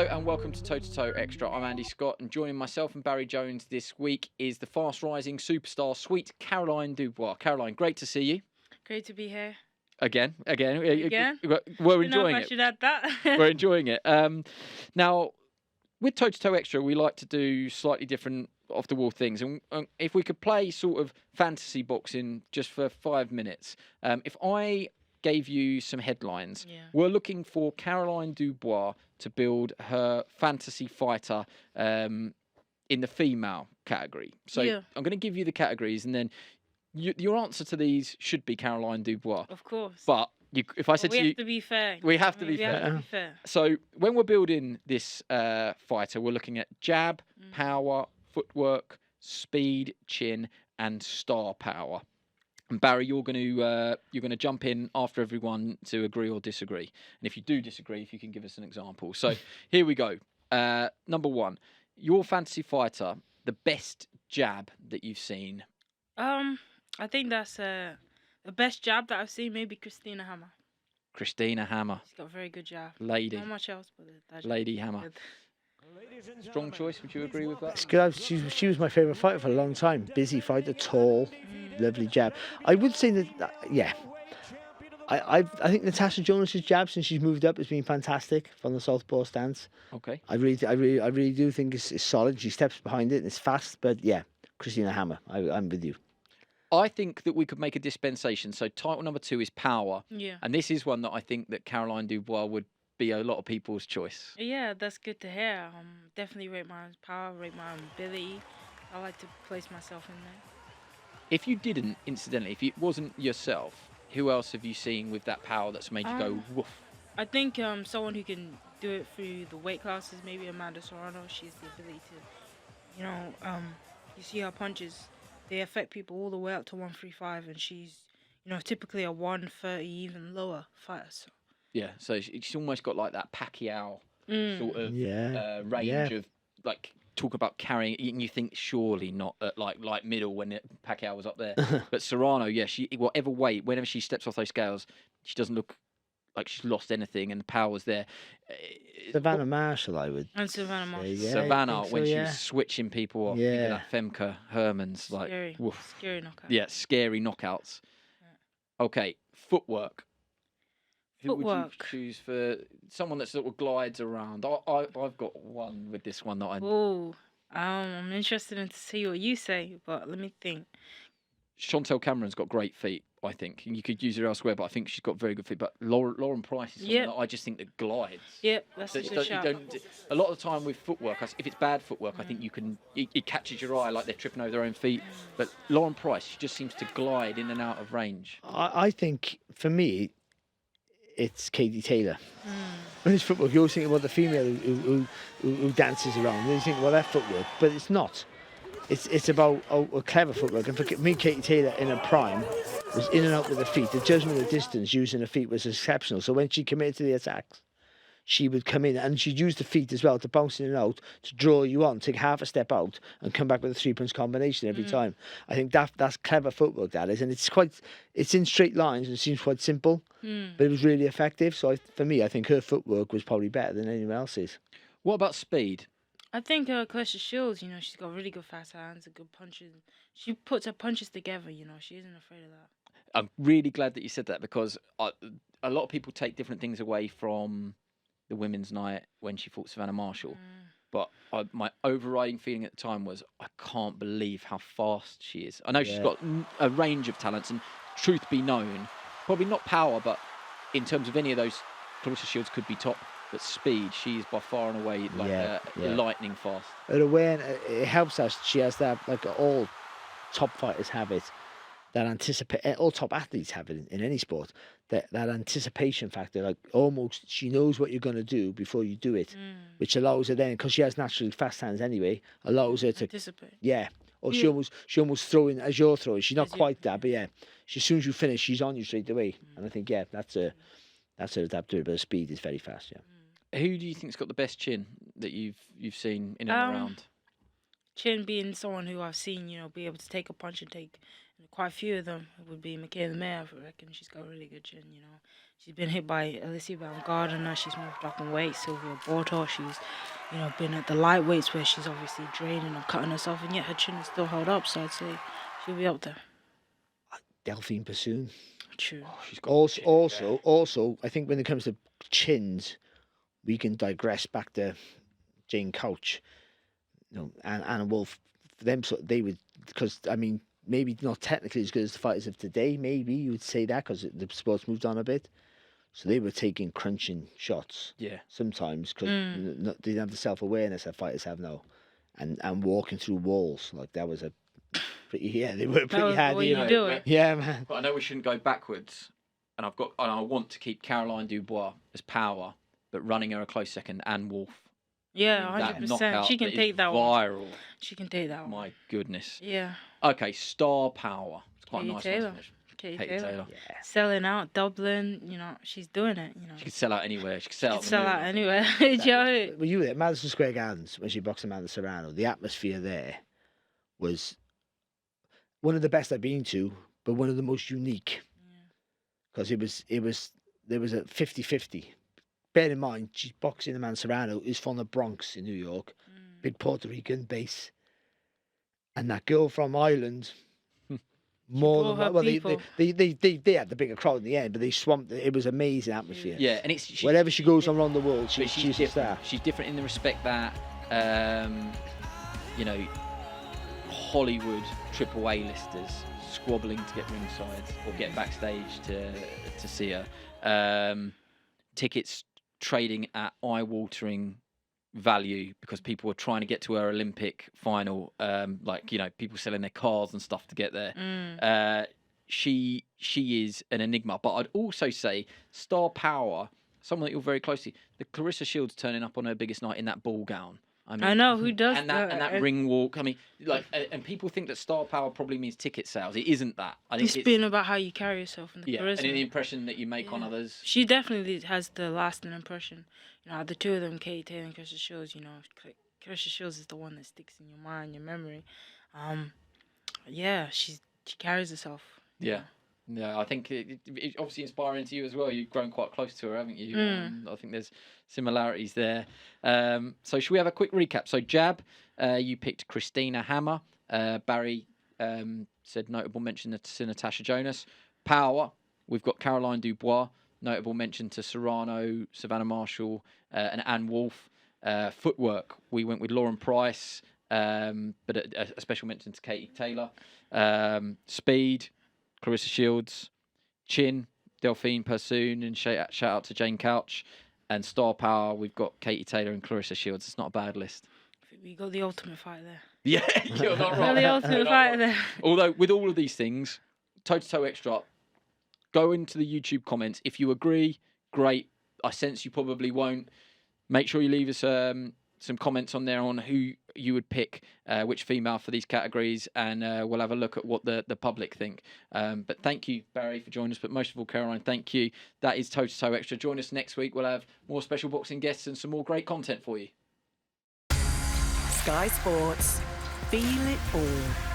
Hello and welcome to Toe to Toe Extra. I'm Andy Scott, and joining myself and Barry Jones this week is the fast-rising superstar, sweet Caroline Dubois. Caroline, great to see you. Great to be here. Again. Again? We're enjoying I it. should add that. We're enjoying it. Now, with Toe to Toe Extra, we like to do slightly different off-the-wall things. And if we could play sort of fantasy boxing just for 5 minutes. If I gave you some headlines, we're looking for Caroline Dubois to build her fantasy fighter in the female category. So I'm going to give you the categories, and then your answer to these should be Caroline Dubois. Of course. But if I said to you... We have to be fair. We have to be fair. So when we're building this fighter, we're looking at jab, power, footwork, speed, chin, and star power. And Barry, you're going to jump in after everyone to agree or disagree. And if you do disagree, if you can give us an example. So here we go. Number one, your fantasy fighter, the best jab that you've seen. I think that's the best jab that I've seen. Maybe Christina Hammer. Christina Hammer. She's got a very good jab. Lady. Not much else, but that Lady Hammer. Strong choice. Would you agree with that? It's good. She was my favourite fighter for a long time. Busy fighter, tall, lovely jab. I would say that yeah. I think Natasha Jonas' jab since she's moved up has been fantastic from the southpaw stance. Okay. I really do think it's solid. She steps behind it and it's fast. But yeah, Christina Hammer. I'm with you. I think that we could make a dispensation. So title number 2 is power. Yeah. And this is one that I think that Caroline Dubois would be a lot of people's choice. Yeah, that's good to hear. Definitely rate my power, rate my ability. I like to place myself in there. If you didn't, incidentally, if it wasn't yourself, who else have you seen with that power that's made you go woof? I think someone who can do it through the weight classes, maybe Amanda Serrano. She has the ability to, you see her punches. They affect people all the way up to 135, and she's, typically a 130, even lower fighter. So. Yeah, so she's almost got like that Pacquiao sort of range of like talk about carrying. You think surely not at like middle when Pacquiao was up there, but Serrano, she whatever weight, whenever she steps off those scales, she doesn't look like she's lost anything, and the power's there. Savannah Marshall, I would. And Savannah Marshall. Yeah, Savannah, when she was switching people off, that Femke Herman's like scary. Woof. Scary knockouts. Yeah, scary knockouts. Yeah. Okay, footwork. Who would you choose for someone that sort of glides around? I've got one with this one that I... Oh, I'm interested in to see what you say, but let me think. Chantel Cameron's got great feet, I think. And you could use her elsewhere, but I think she's got very good feet. But Lauren Price is someone that I just think that glides. Yep, that's a good shout. A lot of the time with footwork, if it's bad footwork, I think it catches your eye like they're tripping over their own feet. But Lauren Price, she just seems to glide in and out of range. I think, for me, it's Katie Taylor. When it's footwork, you always think about the female who dances around. And you think, well, that footwork, but it's not. It's about a clever footwork. And for me, Katie Taylor in her prime was in and out with her feet. The judgment of distance using her feet was exceptional. So when she committed to the attacks, she would come in and she'd use the feet as well to bounce in and out, to draw you on, take half a step out and come back with a 3-punch combination every time. I think that's clever footwork, that is. And it's in straight lines and it seems quite simple, but it was really effective. So for me, I think her footwork was probably better than anyone else's. What about speed? I think Clarissa Shields, she's got really good fast hands and good punches. She puts her punches together, she isn't afraid of that. I'm really glad that you said that, because a lot of people take different things away from the women's night when she fought Savannah Marshall. But my overriding feeling at the time was, I can't believe how fast she is. I know she's got a range of talents, and truth be known, probably not power, but in terms of any of those, Clarissa Shields could be top. But speed, she's by far and away lightning fast. But it helps us. She has that, like all top fighters have it, that all top athletes have it in any sport, that anticipation factor, like almost she knows what you're going to do before you do it, which allows her then, because she has naturally fast hands anyway, allows her to anticipate. Yeah. Or she almost throwing as you're throwing. She's not quite that, but as soon as you finish, she's on you straight away. And I think that's her adaptability, but her speed is very fast. Who do you think's got the best chin that you've seen in and around? Chin being someone who I've seen, be able to take a punch and quite a few of them would be Michaela Mayer. I reckon she's got a really good chin. She's been hit by Alicia Baumgardner. She's moved up in weight. Sylvia Borto. She's, been at the lightweights where she's obviously draining and cutting herself, and yet her chin is still held up. So I'd say she'll be up there. Delphine Bassoon. True. Oh, she's got Also, I think when it comes to chins, we can digress back to Jane Couch, and Anna Wolf. For them, so they would, because I mean, maybe not technically as good as the fighters of today. Maybe you would say that because the sport's moved on a bit. So they were taking crunching shots. Yeah. Sometimes because they didn't have the self-awareness that fighters have now, and walking through walls like that was a pretty. Yeah, they were pretty hard. Yeah, man. But I know we shouldn't go backwards, and I want to keep Caroline Dubois as power, but running her a close second, Anne Wolf. Yeah, 100%. She can take that viral. one. She can take that one. My goodness. Yeah. Okay, star power. It's quite Katie a nice Taylor. one. Katie Taylor. Taylor. Yeah. Selling out Dublin, she's doing it. She could sell out anywhere. She could sell out. Out anywhere. Do you know? Well, you were at Madison Square Gardens when she boxed Amanda Serrano. The atmosphere there was one of the best I've been to, but one of the most unique. Because there was a 50-50. Bear in mind, she's boxing Amanda Serrano is from the Bronx in New York, big Puerto Rican base, and that girl from Ireland. More than well, they had the bigger crowd in the end, but they swamped it. It was amazing atmosphere. Yeah, and wherever she goes around the world, she's different. a star. She's different in the respect that, Hollywood triple A listers squabbling to get ringside or get backstage to see her. Tickets trading at eye-watering value because people were trying to get to her Olympic final, people selling their cars and stuff to get there. She is an enigma, but I'd also say star power, someone that you're very close to, the Clarissa Shields turning up on her biggest night in that ball gown. I know who does and that ring walk. I mean, and people think that star power probably means ticket sales. It isn't that. I think it's been about how you carry yourself and the charisma. And the impression that you make on others. She definitely has the lasting impression. The two of them, Katie Taylor and Clarissa Shields. Clarissa Shields is the one that sticks in your mind, your memory. She carries herself. Yeah. Yeah, I think it's obviously inspiring to you as well. You've grown quite close to her, haven't you? I think there's similarities there. So should we have a quick recap? So Jab, you picked Christina Hammer. Barry said notable mention to Natasha Jonas. Power, we've got Caroline Dubois. Notable mention to Serrano, Savannah Marshall, and Anne Wolf. Footwork, we went with Lauren Price, but a special mention to Katie Taylor. Speed, Clarissa Shields. Chin, Delphine Persoon, and shout out to Jane Couch. And star power, we've got Katie Taylor and Clarissa Shields. It's not a bad list. We got the ultimate fight there. Yeah, you're not right. The ultimate fight there. Although, with all of these things, toe-to-toe extra, go into the YouTube comments. If you agree, great. I sense you probably won't. Make sure you leave us some comments on there on who you would pick, which female for these categories, and we'll have a look at what the public think. But thank you, Barry, for joining us. But most of all, Caroline, thank you. That is Toe to Toe Extra. Join us next week. We'll have more special boxing guests and some more great content for you. Sky Sports. Feel it all.